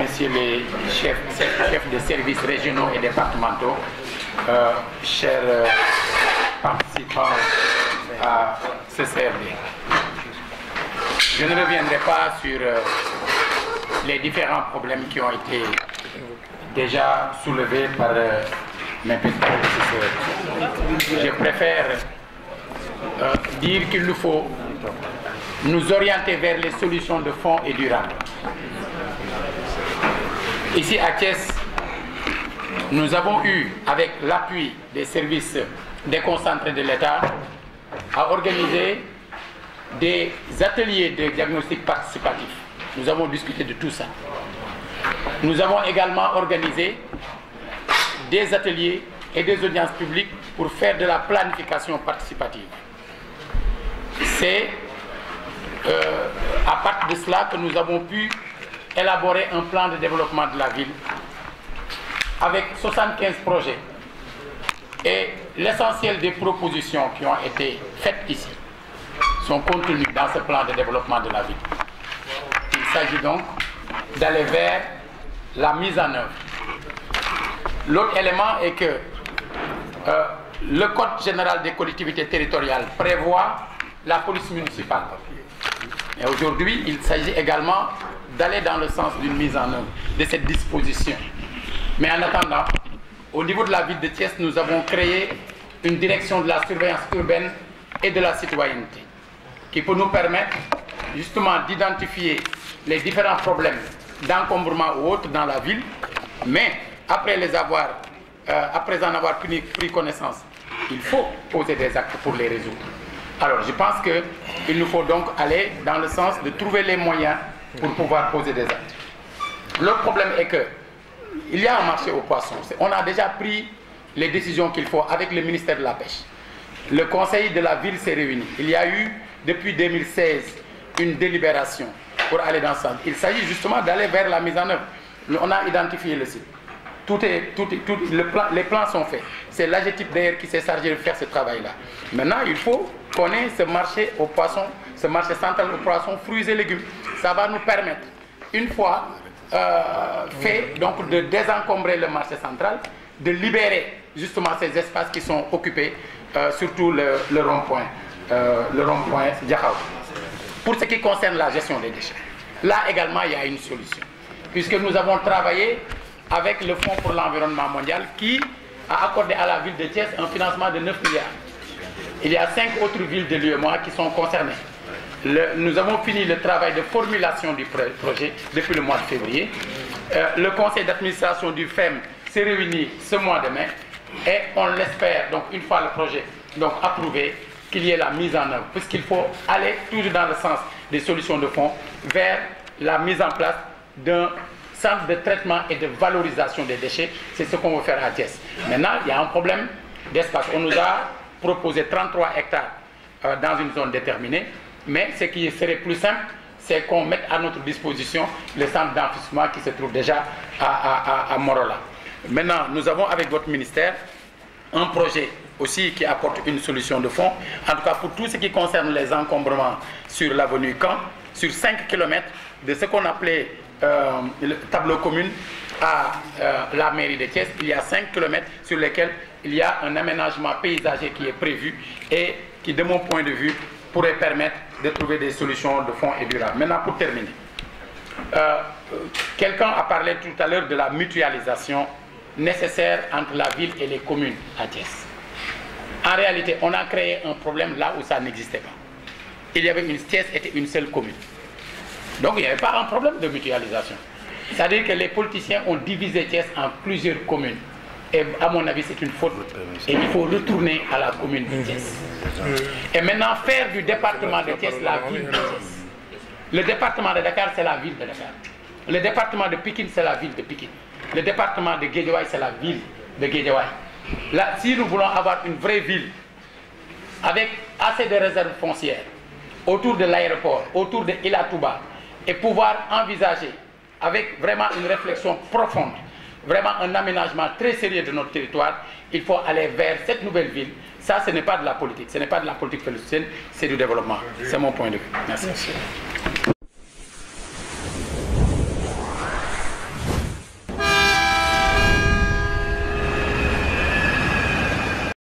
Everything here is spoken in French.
messieurs les chefs de services régionaux et départementaux, chers participants à ce CRD. Je ne reviendrai pas sur les différents problèmes qui ont été déjà soulevés par mes petits prédécesseurs. Je préfère dire qu'il nous faut nous orienter vers les solutions de fond et durables. Ici à Thiès, nous avons eu, avec l'appui des services déconcentrés de l'État, à organiser des ateliers de diagnostic participatif. Nous avons discuté de tout ça. Nous avons également organisé des ateliers et des audiences publiques pour faire de la planification participative. C'est à partir de cela que nous avons pu élaborer un plan de développement de la ville avec 75 projets. Et l'essentiel des propositions qui ont été faites ici sont contenues dans ce plan de développement de la ville. Il s'agit donc d'aller vers la mise en œuvre. L'autre élément est que le Code général des collectivités territoriales prévoit la police municipale. Et aujourd'hui, il s'agit également d'aller dans le sens d'une mise en œuvre de cette disposition. Mais en attendant, au niveau de la ville de Thiès, nous avons créé une direction de la surveillance urbaine et de la citoyenneté qui peut nous permettre justement d'identifier les différents problèmes d'encombrement ou autres dans la ville, mais après en avoir pris connaissance, il faut poser des actes pour les résoudre. Alors je pense qu'il nous faut donc aller dans le sens de trouver les moyens pour pouvoir poser des actes. L'autre problème est qu'il y a un marché aux poissons. On a déjà pris les décisions qu'il faut avec le ministère de la Pêche. Le conseil de la ville s'est réuni. Il y a eu, depuis 2016, une délibération pour aller dans ce sens. Il s'agit justement d'aller vers la mise en œuvre. On a identifié le site. Les plans sont faits. C'est l'AGETIP d'ailleurs qui s'est chargé de faire ce travail-là. Maintenant, il faut qu'on ait ce marché aux poissons, ce marché central aux poissons, fruits et légumes. Ça va nous permettre, une fois fait, donc de désencombrer le marché central, de libérer justement ces espaces qui sont occupés, surtout le rond-point Diakhao. Pour ce qui concerne la gestion des déchets, là également il y a une solution, puisque nous avons travaillé avec le Fonds pour l'environnement mondial qui a accordé à la ville de Thiès un financement de 9 milliards. Il y a 5 autres villes de l'UEMOA qui sont concernées. Nous avons fini le travail de formulation du projet depuis le mois de février. Le conseil d'administration du FEM s'est réuni ce mois de mai et on l'espère, donc une fois le projet donc approuvé, qu'il y ait la mise en œuvre, puisqu'il faut aller toujours dans le sens des solutions de fond vers la mise en place d'un centre de traitement et de valorisation des déchets. C'est ce qu'on veut faire à Thiès. Maintenant, il y a un problème d'espace. On nous a proposé 33 hectares dans une zone déterminée, mais ce qui serait plus simple, c'est qu'on mette à notre disposition le centre d'enfouissement qui se trouve déjà à Morola. Maintenant, nous avons avec votre ministère un projet aussi qui apporte une solution de fond, en tout cas pour tout ce qui concerne les encombrements sur l'avenue Caen, sur 5 km de ce qu'on appelait le tableau commun à la mairie de Thiès. Il y a 5 km sur lesquels il y a un aménagement paysager qui est prévu et qui, de mon point de vue, pourrait permettre de trouver des solutions de fond et durables. Maintenant, pour terminer, quelqu'un a parlé tout à l'heure de la mutualisation nécessaire entre la ville et les communes à Thiès. En réalité, on a créé un problème là où ça n'existait pas. Il y avait Thiès était une seule commune. Donc il n'y avait pas un problème de mutualisation. C'est-à-dire que les politiciens ont divisé Thiès en plusieurs communes. Et à mon avis, c'est une faute. Et il faut retourner à la commune de Thiès. Et maintenant, faire du département de Thiès la ville de Thiès. Le département de Dakar, c'est la ville de Dakar. Le département de Pikine, c'est la ville de Pikine. Le département de Guédiawaye, c'est la ville de Guédiawaye. Là, si nous voulons avoir une vraie ville, avec assez de réserves foncières, autour de l'aéroport, autour de Ila Touba, et pouvoir envisager, avec vraiment une réflexion profonde, vraiment un aménagement très sérieux de notre territoire, il faut aller vers cette nouvelle ville. Ça, ce n'est pas de la politique, ce n'est pas de la politique politicienne, c'est du développement. C'est mon point de vue. Merci.